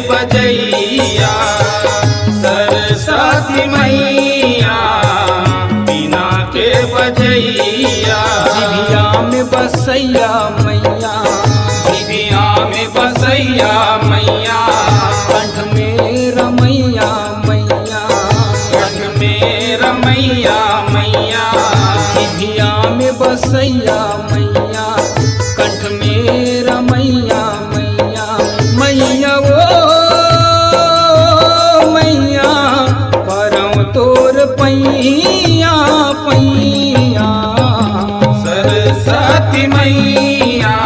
बजैया सरस्वती मैया बीना के बजैया। जिभिया में बसैया मैया, जिभिया में बसैया मैया, कंठ में रमैया मैया, कंठ में रमैया मैया। जिभिया में बसैया मैया, कंठ में रमैया मैया। मैया वो मैया परम तोर पैया पैया। सरस्वती मैया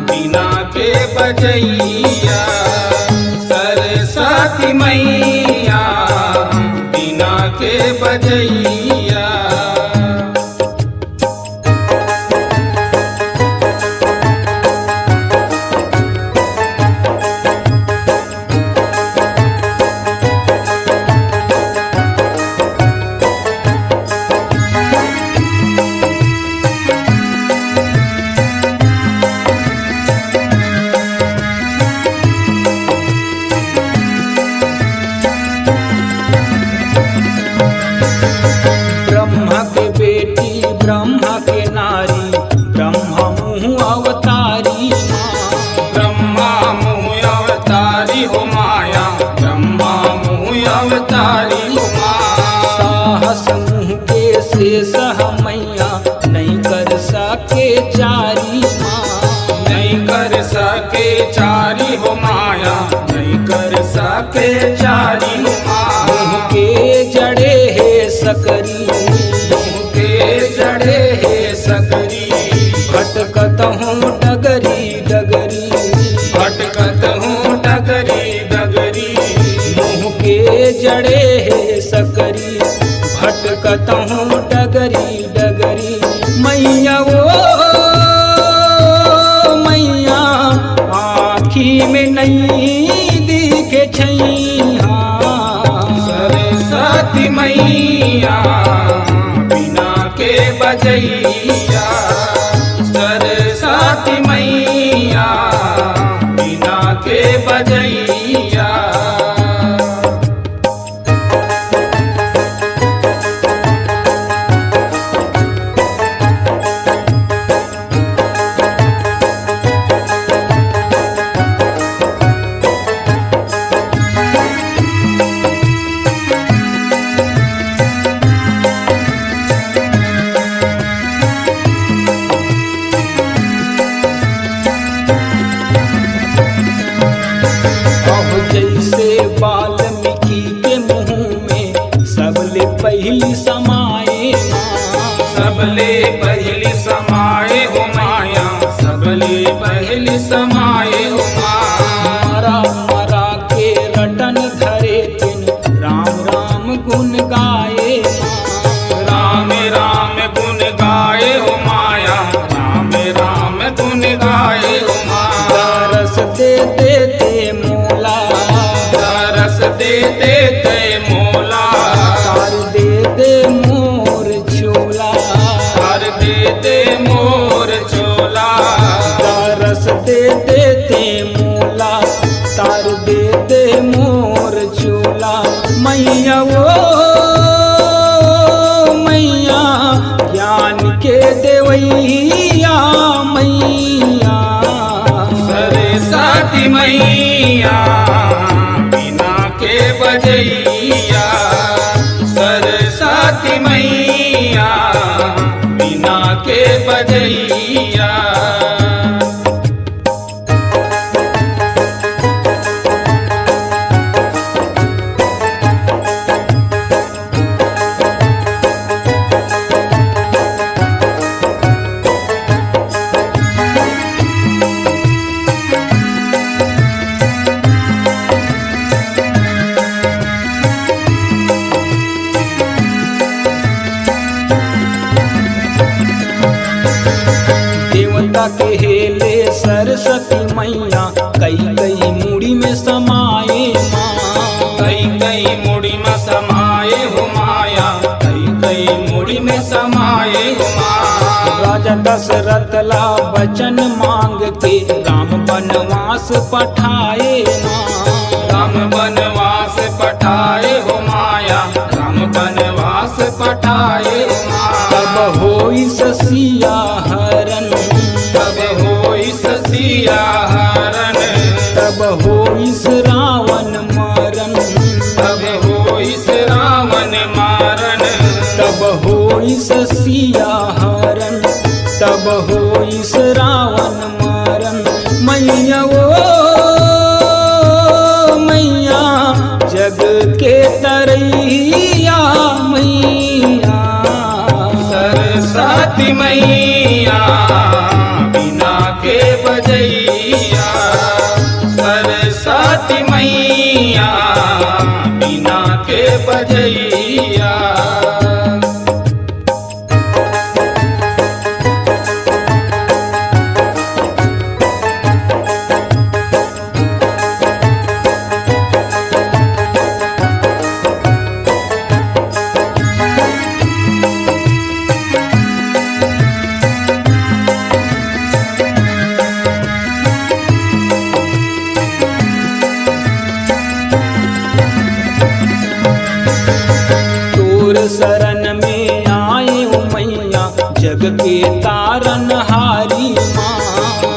बीना के बजैया, सरस्वती मैया बीना के बजैया। ब्रह्मा के बेटी ब्रह्मा के नारी, ब्रह्मा मुँह अवतारी माँ। ब्रह्मा मुँह अवतारी हो माया, ब्रह्मा मुँह अवतारी हो माँ। साहस मुँह के शेष मैया, नहीं कर सके चारी माँ। नहीं कर सके चारी हो माया, नहीं कर सके चारी हो माँ। मुँह के जड़े है सकरी, मुँह के जड़े है सकरी, भटकत हूँ डगरी डगरी, भटकत हूँ डगरी डगरी। मुँह के जड़े है सकरी, भटकत हूँ डगरी डगरी। मैया वो मैया आँखी में नहीं दिखे छैया। सरस्वती मैया बीना के बजैया, सरस्वती मैया बीना के बजैया। अब जैसे वाल्मीकि के मुँह में सबले पहली समाए माँ। सबले पहली समाए हो माया, सबले पहली समाए हो माँ। मरा मरा के रटन धरे तिन, राम राम गुण गाए माँ। राम राम गुण गाए हो माया, राम राम गुण गाए हो माँ। दरस दे देते मोला, रस दे देते मोला, तार दे दे मोर झोला। कर दे दे मोर चोला। दरस दे देते मोला, तार दे दे मोर झोला। मैया वो मैया ज्ञान के देवैया मैया। सरस्वती मैया बीना के बजैया, सरस्वती मैया बीना के बजैया। देवता के हेले सरस्वती मैया, कई कई मुड़ी में समाए माँ। कई कई मुड़ी में समाए हो माया, कई कई मुड़ी में समाए हो माँ। राजा दशरथ ला वचन मांग के, राम वनवास पठाए माँ। पटाए हो माया, राम बनवास पटाए हो माया। तब होई ससिया हरण, तब होई ससिया हरण, तब होई रावण मरण, तब होई रावण मारन। तब होई ससिया हरण, तब होई रावण मरण। मैया ओ मैया जग के तरैया मैया, सरस्वती मैया बिना के बजैया, सरस्वती मैया बिना के बजैया। शरण में आए हो मैया, जग के तारन हारी माँ।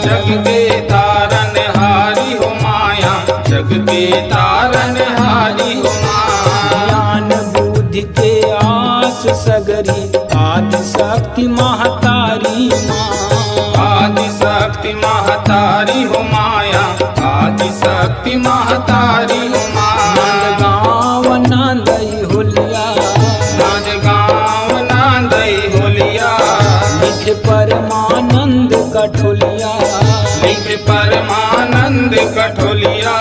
जग के तारन हारी हो माया, जग के तारन हारी हो माया। ज्ञान बुद्धि के आस सगरी, आदि शक्ति महतारी माँ। आदि शक्ति महतारी हो माया, आदि शक्ति महतारी हो माया। गाँव नांदई होलिया, लिख परमानंद कठोलिया, लिख परमानंद कठोलिया।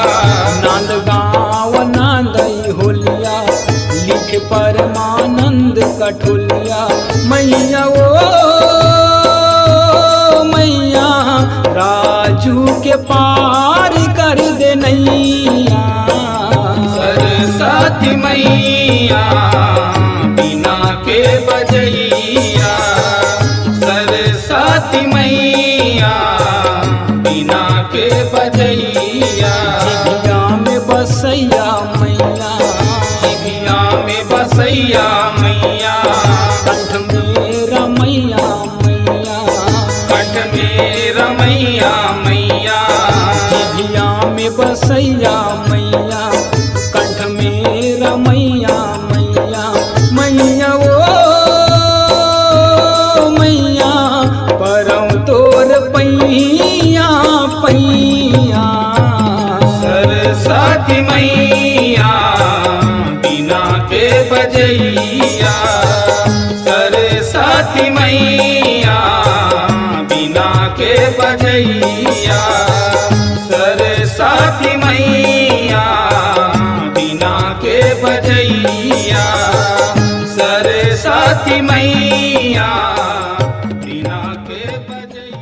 नांद गाँव नांदई होलिया, लिख परमानंद कठोलिया। मैया ओ मैया राजू के पार कर दे नैया, सरस्वती मैया बिना के बजैया, सरस्वती मैया बिना के बजैया। जिभिया में बसैया मैया, जिभिया में बसैया मैया, कंठ में रमैया मैया, कंठ में रमैया मैया। जिभिया में बसैया मैया, कंठ में रमैया मैया। मैया ओ मैया परम तोर पैया पैया, सरस्वती मैया बिना के बजैया, सरस्वती मैया बिना के बजैया, सरस्वती मैया बिना के बजैया, सरस्वती मैया।